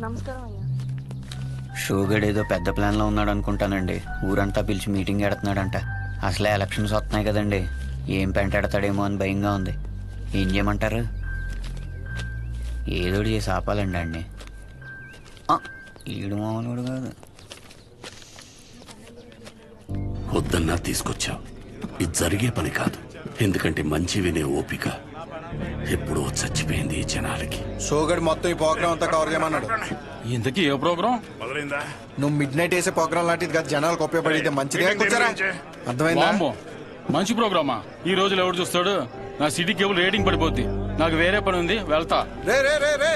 నమస్కారం అయ్యా. షోగడ్ ఏదో పెద్ద ప్లాన్లో ఉన్నాడు అనుకుంటానండి. ఊరంతా పిలిచి మీటింగ్ ఎడుతున్నాడంట. అసలే ఎలక్షన్స్ వస్తున్నాయి కదండి, ఏం పెంటాడతాడేమో అని భయంగా ఉంది. ఏం చేయమంటారు? ఏదోటి చేసి ఆపాలండి అండి. ఈడు మామూలుడు కాదు. వద్దన్నా తీసుకొచ్చావు. ఇది జరిగే పని కాదు. ఎందుకంటే మంచి వినే ఓపిక ఎప్పుడో చచ్చిపోయింది ఈ జనాలకి. షోగడ్ మొత్తం ఈ ప్రోగ్రామ్ అంతా కవర్ చేయమన్నాడు. ఇంతకీ ఏ ప్రోగ్రామ్? నువ్వు మిడ్ నైట్ వేసే ప్రోగ్రామ్ లాంటిది కదా, జనాలకు ఉపయోగపడితే మంచిదే. అర్థమైందా? మంచి ప్రోగ్రామా? ఈ రోజులు ఎవరు చూస్తాడు? నా సిటీ కేబుల్ రేటింగ్ పడిపోద్ది. నాకు వేరే పని ఉంది, వెళ్తా. రే రే రే రే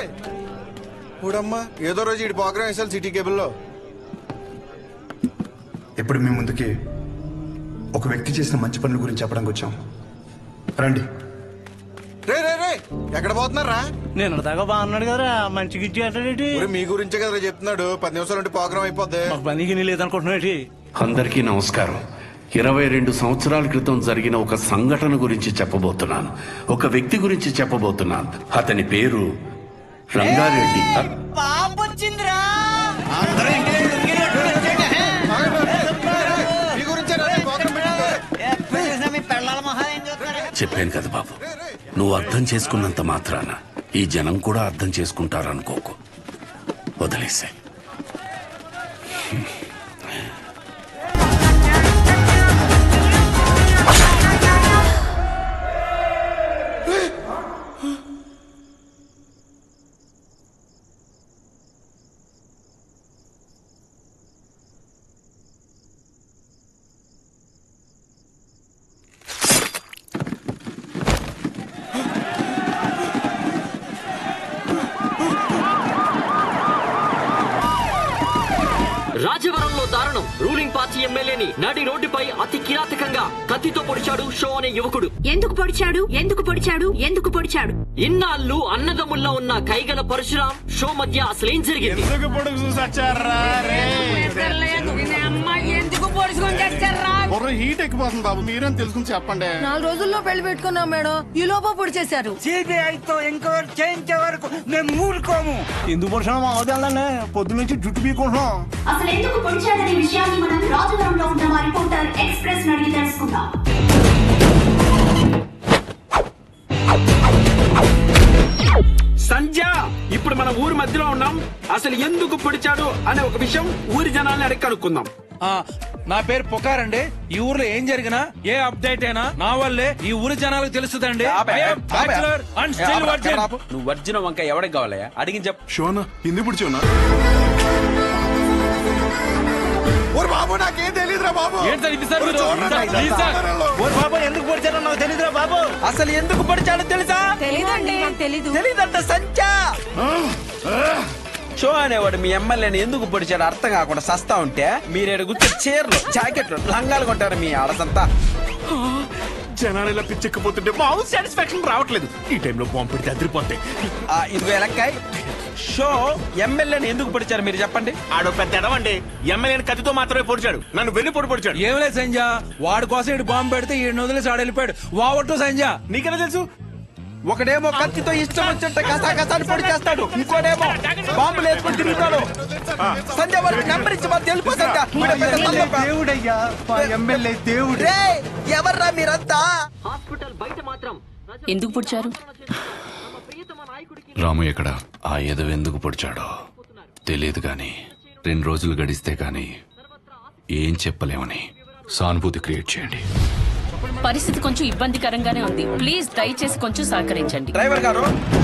చూడమ్మా, ఏదో రోజు ఈ ప్రోగ్రామ్ వేసాలి సిటీ కేబుల్లో. ఇప్పుడు మీ ముందుకి ఒక వ్యక్తి చేసిన మంచి పనుల గురించి చెప్పడానికి వచ్చాం. రండి. రే రే రే ఎక్కడ పోతున్నారా? నేను దాకా బాగున్నాడు కదా, మంచిగా ఇచ్చేటి. మీ గురించే కదా చెప్తున్నాడు. 10 నిమిషాలు ఉంటే ప్రోగ్రామ్ అయిపోద్ది. పనికి లేదనుకుంటున్నాడు. అందరికీ నమస్కారం. 22 సంవత్సరాల క్రితం జరిగిన ఒక సంఘటన గురించి చెప్పబోతున్నాను. ఒక వ్యక్తి గురించి చెప్పబోతున్నాను. అతని పేరు రంగారెడ్డి. చెప్పాను కదా బాబు, నువ్వు అర్థం చేసుకున్నంత మాత్రాన ఈ జనం కూడా అర్థం చేసుకుంటారనుకోకు. వదిలేసే. రాజవరంలో దారుణం. రూలింగ్ పార్టీ ఎమ్మెల్యేని నడి రోడ్డుపై అతి కిరాతకంగా కత్తితో పొడిచాడు షో అనే యువకుడు. ఎందుకు పొడిచాడు? ఎందుకు పొడిచాడు? ఎందుకు పొడిచాడు? ఇన్నాళ్ళు అన్నదమ్ముల్లో ఉన్న కైగల పరశురాం షో మధ్య అసలేం జరిగింది? హీట్ ఎక్కిపోతుంది బాబు, మీరేం తెలుసుకుని చెప్పండి. 4 రోజుల్లో పెళ్లి పెట్టుకున్నాం మేడం, ఈ లోప పొడి చేశారు. సిబిఐతో ఎంక్వైరీ చేయించే వరకు మేము ఊరుకోము. ఎందుకు పొడిచాము మా అవదాలనే పొద్దు నుంచి జుట్టు పీకుంటున్నాం. అసలు ఎందుకు పొడిచాడనే విషయాన్ని మనం రాజవరంలో ఉన్న మా రిపోర్టర్ ఎక్స్ప్రెస్ అడిగి తెలుసుకుందాం. సంధ్య, ఇప్పుడు మన ఊరి మధ్యలో ఉన్నాం. అసలు ఎందుకు పొడిచాడు అనే ఒక విషయం ఊరి జనాల్ని అడిగి కనుక్కుందాం. నా పేరు పుకారండి. ఈ ఊర్లో ఏం జరిగినా ఏ అప్డేట్ అయినా నా వల్లే ఈ ఊరి జనాలకు తెలుస్తుందండి. నువ్వు వర్జిన వంక ఎవరికి కావాలయ్యా అడిగి చెప్పు. షోనా హిందీ పుడిచోనా? బాబు నాకేం తెలియదురా బాబు. బాబు ఎందుకు పొడిచారో నాకు తెలీదురా బాబు. అసలు ఎందుకు పొడిచాడో తెలుసా? తెలీదండి. తెలీదంట సంధ్య. షో అనేవాడు మీ ఎమ్మెల్యేని ఎందుకు పొడిచాడు అర్థం కాకుండా సస్తా ఉంటే మీరేడు గుర్తు చీరలు, జాకెట్లు, లంగాలు కొంటారు మీ ఆడసంతా. జనాలు ఇలా పిచ్చెక్కిపోతుంటే మామూలు సాటిస్ఫాక్షన్ రావట్లేదు. ఈ టైంలో బాంబు పెడితే అదిరిపోతాయి. ఇదిగో ఎలక్కాయ్, షో ఎమ్మెల్యేని ఎందుకు పొడిచారు మీరు చెప్పండి. ఆడో పెద్ద ఎడవండి. ఎమ్మెల్యేని కత్తితో మాత్రమే పొడిచాడు, నన్ను వెన్ను పొడిచాడు. ఏం లేదు సంజయ్, వాడి కోసం ఇటు బాంబు పెడితే ఈ వదిలేసి ఆడ వెళ్ళిపోయాడు. వావట్టు సంజయ్. నీకెలా తెలుసు? ఒకడేమో కత్తితో ఇష్టం వచ్చినట్టు కసాకసాన్ని పొడి చేస్తాడు, ఇంకోడేమో బాంబులు వేసుకొని తిరుగుతాడు. సంజయ్ వాళ్ళకి నెంబర్ ఇచ్చి వాళ్ళు తెలుపు. దేవుడయ్యా, ఎమ్మెల్యే దేవుడు. ఎవర్రా మీరంతా? హాస్పిటల్ బయట మాత్రం ఎందుకు పొడిచారు? రాము ఎక్కడ? ఆ ఎదవ ఎందుకు పొడిచాడో తెలియదు గాని 2 రోజులు గడిస్తే గాని ఏం చెప్పలేమని సానుభూతి క్రియేట్ చేయండి. పరిస్థితి కొంచెం ఇబ్బందికరంగానే ఉంది. ప్లీజ్ దయచేసి కొంచెం సహకరించండి. డ్రైవర్ గారు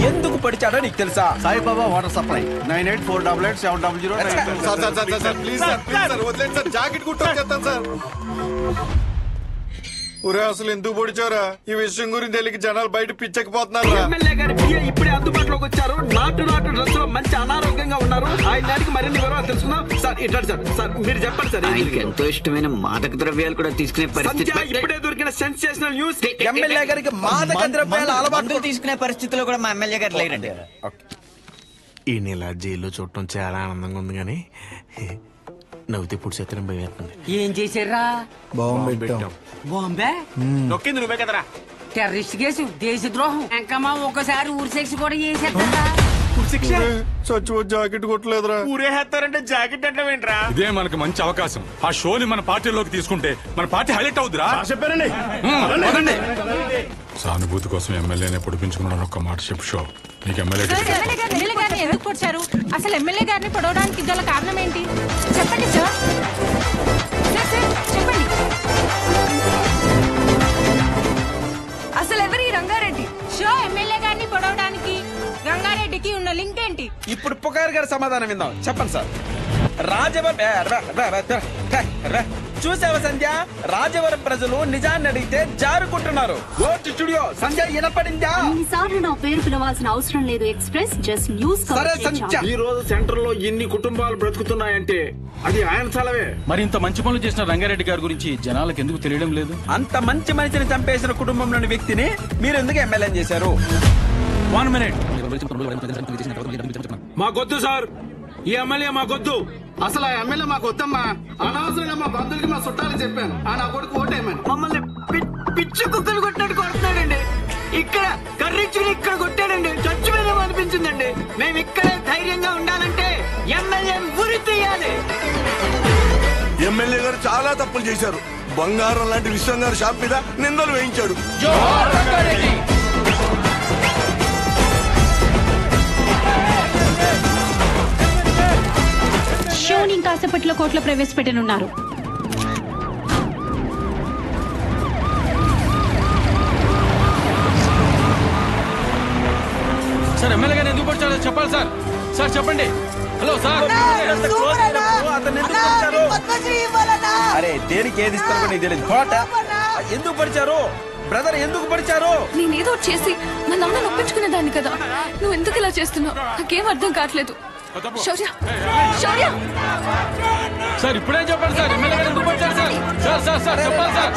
ఎందుకు పొడిచాడో నీకు తెలుసా? Saibaba water supply 98488700. Sir please sir వదిలేండి సార్. జాకెట్ కుట్టొచ్చేస్తాను సార్. ఒరే అసలు ఎందుకు పొడిచారా? ఈ విషయం గురించి తెలియక జనాలు బయట పిచ్చకపోతున్నారు. ఎమ్మెల్యే గారి పిఏ ఇప్పుడే అందుబాటులోకి వచ్చారు. నాటు డ్రెస్ లో మంచి అనారోగ్యంగా ఉన్నారు. ఆయన దానికి మరిన్ని వివరాలు తెలుసుకుందాం. సార్ ఇట్లా సార్ మీరు చెప్పండి సార్. ఎంతో ఇష్టమైన మాదక ద్రవ్యాలు కూడా తీసుకునే పరిస్థితి. ఇప్పుడే దొరికిన సెన్సేషనల్ న్యూస్. ఎమ్మెల్యే గారికి మాదక ద్రవ్యాల అలవాటు తీసుకునే పరిస్థితిలో కూడా మా ఎమ్మెల్యే గారు లేరండి. ఈ నెల జైల్లో చూడటం చాలా ఆనందంగా ఉంది కానీ నవ్వుతే ఇప్పుడు చేతనం భయమేస్తుంది. ఏం చేశారా? బాంబే నొక్కింది నువ్వే కదరా. టెర్రరిస్ట్ కేసు, దేశద్రోహం, ఇంకా మా ఒక్కసారి ఊరి సెక్స్ కూడా చేసేస్తా. శిక్ష చచ్చి జాకెట్ కొట్టలేదురా. ఊరేస్తారంటే జాకెట్ అంటే ఏంట్రా? ఇదే మనకి మంచి అవకాశం. ఆ షోని మన పార్టీలోకి తీసుకుంటే మన పార్టీ హైలైట్ అవుద్దిరా. చెప్పారండి. సానుభూతి కోసం ఎమ్మెల్యేనే పొడిపించుకున్నాను. ఒక్క మాట చెప్పు షో. నీకు ఎమ్మెల్యే గారిని ఎందుకు పొడిచారు? అసలు ఎమ్మెల్యే గారిని పొడవడానికి గల కారణం ఏంటి? చెప్పండి సార్. చెప్పండి. అసలు ఎవరి రంగారెడ్డి? షో ఎమ్మెల్యే గారిని పొడవడానికి రంగారెడ్డికి ఉన్న లింక్ ఏంటి? ఇప్పుడు పుకార్ గారి సమాధానం విందాం. చెప్పండి సార్. చూసావా సంధ్య, రాజవరం ప్రజలు నిజాన్ని అడిగితే జారుకుంటున్నారు. స్టూడియో సంధ్య వినపడిందా? సార్లు నా పేరు పిలవాల్సిన అవసరం లేదు. Express just news. ఈ రోజు సెంటర్ లో ఎన్ని కుటుంబాలు బ్రతుకుతున్నాయంటే అది ఆయన చలవే. మరి ఇంత మంచి పనులు చేసిన రంగారెడ్డి గారి గురించి జనాలకు ఎందుకు తెలియడం లేదు? అంత మంచి మనిషిని చంపేసిన కుటుంబంలోని వ్యక్తిని మీరు ఎందుకు ఎమ్మెల్యే చేశారు? 1 minute. మాకొద్దు సార్, ఈ ఎమ్మెల్యే మాకొద్దు. అసలు ఆ ఎమ్మెల్యే మాకు వద్దమ్మా. అనవసరంగా మా బంధువులకి మా చుట్టాలు చెప్పాను ఆ నా కొడుకు ఓటేయమని. మమ్మల్ని పిచ్చి కుక్కలు కొట్టినట్టు కొడుతున్నాడండి. ఇక్కడ కర్రీచుకుని ఇక్కడ కొట్టాడండి. చచ్చిపోయినాం అనిపించిందండి. మేము ఇక్కడే ధైర్యంగా ఉండాలంటే ఎమ్మెల్యే ఉరి తీయాలి. ఎమ్మెల్యే గారు చాలా తప్పులు చేశారు. బంగారం లాంటి విశ్వం గారు షాప్ మీద నిందలు వేయించాడు. షోని కాసేపట్లో కోర్టులో ప్రవేశపెట్టనున్నారు. సార్ ఎమ్మెల్యే గారిని ఎందుకు పొడిచారో చెప్పాలి సార్. సార్ చెప్పండి. Hello sir. అరే దేనికి ఏది ఇస్తారో నీకు తెలియదు. కోట ఎందుకు పడిచారు? బ్రదర్ ఎందుకు పడిచారు? నేనేదో చేసి మా నాన్న నొప్పించుకునే దాన్ని కదా. నువ్వు ఎందుకు ఇలా చేస్తున్నావు? నాకేం అర్థం కావట్లేదు. శౌర్య, శౌర్య. సార్ ఇప్పుడే చెప్పండి సార్. ఎమ్మెల్యే గారు ఎందుకు పొడిచారు సార్? సార్ సార్ సార్ చెప్పాలి సార్.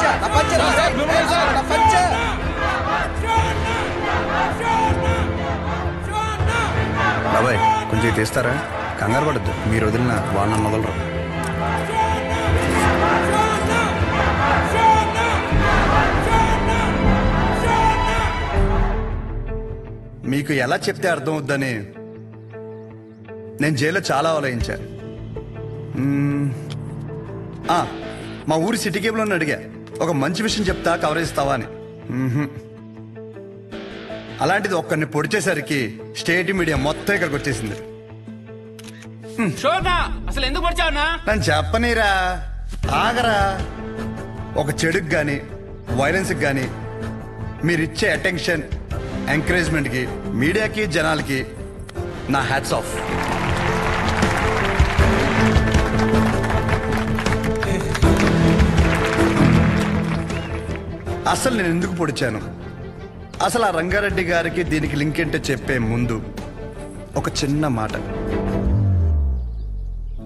బాబాయ్ కొంచెం తీస్తారా? కంగారు పడద్దు. మీరు వదిలిన వాళ్ళని వదలరు. మీకు ఎలా చెప్తే అర్థం అవుద్దని నేను జైల్లో చాలా ఆలోచించా. మా ఊరి సిటీ కేబుల్ అడిగా, ఒక మంచి విషయం చెప్తా కవరేజ్ ఇస్తావా అని. అలాంటిది ఒక్కరిని పొడిచేసరికి స్టేట్ మీడియా మొత్తం ఇక్కడికి వచ్చేసింది. అసలు ఎందుకు పొడిచావన్నా? నన్ను చెప్పనీరా, ఆగరా. ఒక చెడుకు గాని వైలెన్స్కి గాని మీరిచ్చే అటెన్షన్, ఎంకరేజ్మెంట్కి మీడియాకి జనాలకి నా హ్యాట్స్ ఆఫ్. అసలు నేను ఎందుకు పొడిచాను, అసలు ఆ రంగారెడ్డి గారికి దీనికి లింక్ ఏంటో చెప్పే ముందు ఒక చిన్న మాట.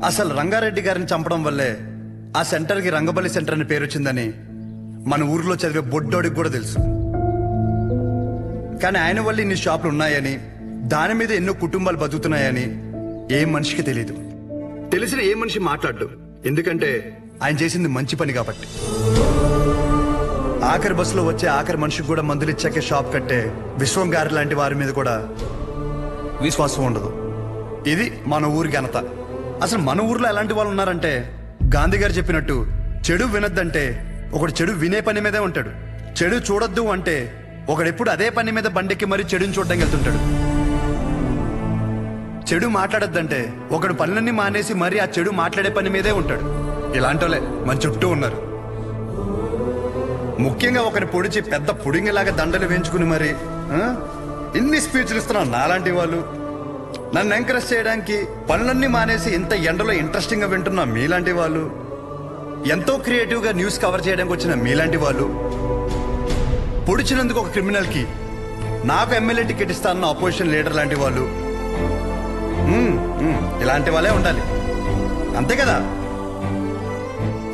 అసలు రంగారెడ్డి గారిని చంపడం వల్లే ఆ సెంటర్కి రంగబలి సెంటర్ అని పేరు వచ్చిందని మన ఊర్లో చదివే బొడ్డోడికి కూడా తెలుసు. కానీ ఆయన వల్ల ఇన్ని షాపులు ఉన్నాయని, దాని మీద ఎన్నో కుటుంబాలు బతుకుతున్నాయని ఏ మనిషికి తెలీదు. తెలిసిన ఏ మనిషి మాట్లాడు, ఎందుకంటే ఆయన చేసింది మంచి పని కాబట్టి. ఆఖరి బస్సులో వచ్చే ఆఖరి మనిషికి కూడా మందులు ఇచ్చాకే షాప్ కట్టే విశ్వం గారి లాంటి వారి మీద కూడా విశ్వాసం ఉండదు. ఇది మన ఊరి ఘనత. అసలు మన ఊర్లో ఎలాంటి వాళ్ళు ఉన్నారంటే, గాంధీ గారు చెప్పినట్టు చెడు వినొద్దంటే ఒకడు చెడు వినే పని మీదే ఉంటాడు. చెడు చూడొద్దు అంటే ఒకడెప్పుడు అదే పని మీద బండెక్కి మరీ చెడుని చూడడానికి వెళ్తుంటాడు. చెడు మాట్లాడొద్దంటే ఒకడు పనులన్నీ మానేసి మరీ ఆ చెడు మాట్లాడే పని మీదే ఉంటాడు. ఇలాంటి వాళ్ళే మన చుట్టూ ఉన్నారు. ముఖ్యంగా ఒకరిని పొడిచి పెద్ద పుడింగిలాగా దండలు వేయించుకుని మరి ఇన్ని స్పీచ్లు ఇస్తున్నాం నాలాంటి వాళ్ళు. నన్ను ఎంకరేజ్ చేయడానికి పనులన్నీ మానేసి ఇంత ఎండలో ఇంట్రెస్టింగ్ గా వింటున్న మీలాంటి వాళ్ళు, ఎంతో క్రియేటివ్ గా న్యూస్ కవర్ చేయడానికి వచ్చిన మీలాంటి వాళ్ళు, పొడిచినందుకు ఒక క్రిమినల్ కి నాకు ఎమ్మెల్యే టికెట్ ఇస్తానన్న అపోజిషన్ లీడర్ లాంటి వాళ్ళు, ఇలాంటి వాళ్ళే ఉండాలి. అంతే కదా?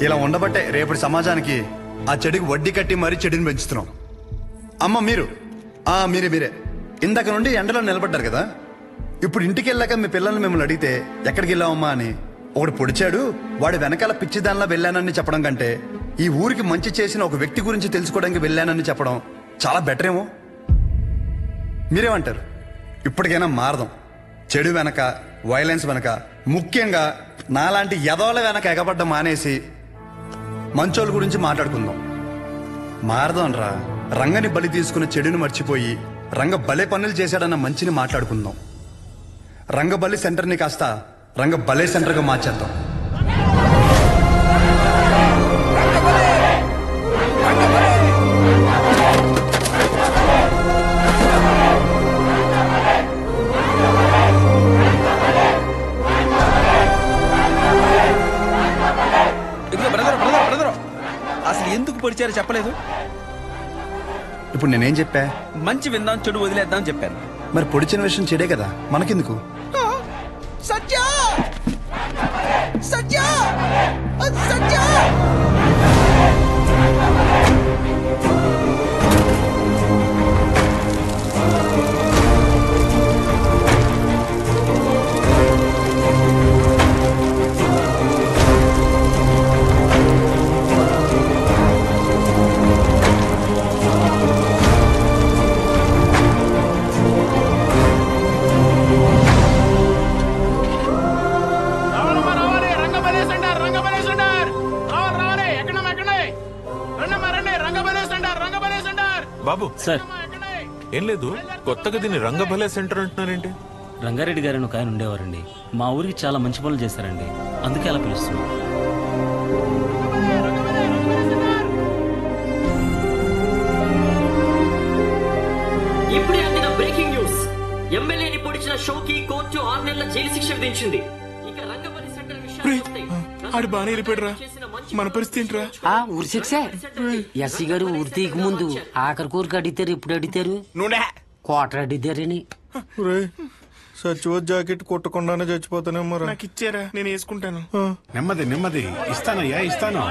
ఇలా ఉండబట్టే రేపటి సమాజానికి ఆ చెడుకి వడ్డీ కట్టి మరీ చెడుని పెంచుతున్నాం. అమ్మ మీరే ఇందాక నుండి ఎండలో నిలబడ్డారు కదా. ఇప్పుడు ఇంటికి వెళ్ళాక మీ పిల్లల్ని మిమ్మల్ని అడిగితే ఎక్కడికి వెళ్ళావమ్మా అని, ఒకడు పొడిచాడు వాడి వెనకాల పిచ్చిదానిలా వెళ్ళానని చెప్పడం కంటే ఈ ఊరికి మంచి చేసిన ఒక వ్యక్తి గురించి తెలుసుకోవడానికి వెళ్ళానని చెప్పడం చాలా బెటర్ ఏమో. మీరేమంటారు? ఇప్పటికైనా మారదాం. చెడు వెనక, వైలెన్స్ వెనక, ముఖ్యంగా నాలాంటి ఎదవల వెనక ఎగబడ్డ మానేసి మంచోళ్ళ గురించి మాట్లాడుకుందాం. మారదాం రా. రంగని బలి తీసుకున్న చెడుని మర్చిపోయి రంగ భలే పనులు చేశాడన్న మంచిని మాట్లాడుకుందాం. రంగ బలి సెంటర్ని కాస్త రంగ భలే సెంటర్గా మార్చేద్దాం. అసలు ఎందుకు పొడిచారో చెప్పలేదు. ఇప్పుడు నేనేం చెప్పా? మంచి విందాం, చెడు వదిలేద్దాం చెప్పాను. మరి పొడిచిన విషయం చెడే కదా, మనకెందుకు? సత్య సత్య సత్య బాబు సార్, ఏం లేదు, కొత్తగా దీన్ని రంగభలే సెంటర్ అంటున్నారేంటి? రంగారెడ్డి గారు ఒక ఆయన ఉండేవారండి. మా ఊరికి చాలా మంచి పనులు చేశారండి, అందుకే అలా పిలుస్తున్నాం. ఇప్పుడే అందిన బ్రేకింగ్ న్యూస్. ఎమ్మెల్యేని పొడిచిన షోకి కోర్టు 6 నెలల జైలు శిక్ష విధించింది. ఇక రంగబలి సెంటర్ ఆడు బాగానే వెళ్ళిపోయాడురా, మన పరిస్థితి ఏంట్రా? ఊరి శిక్ష ఎస్సీ గారు ఊరి తీయక ముందు ఆఖరి కోరిక అడిగారు. ఇప్పుడు అడిగారు కోటర్ అడిగారని. సచివ జాకెట్ కొట్టకుండానే చచ్చిపోతానేమో. నాకు ఇచ్చారా, నేను వేసుకుంటాను. నెమ్మది నెమ్మది, ఇస్తానయ్యా ఇస్తాను.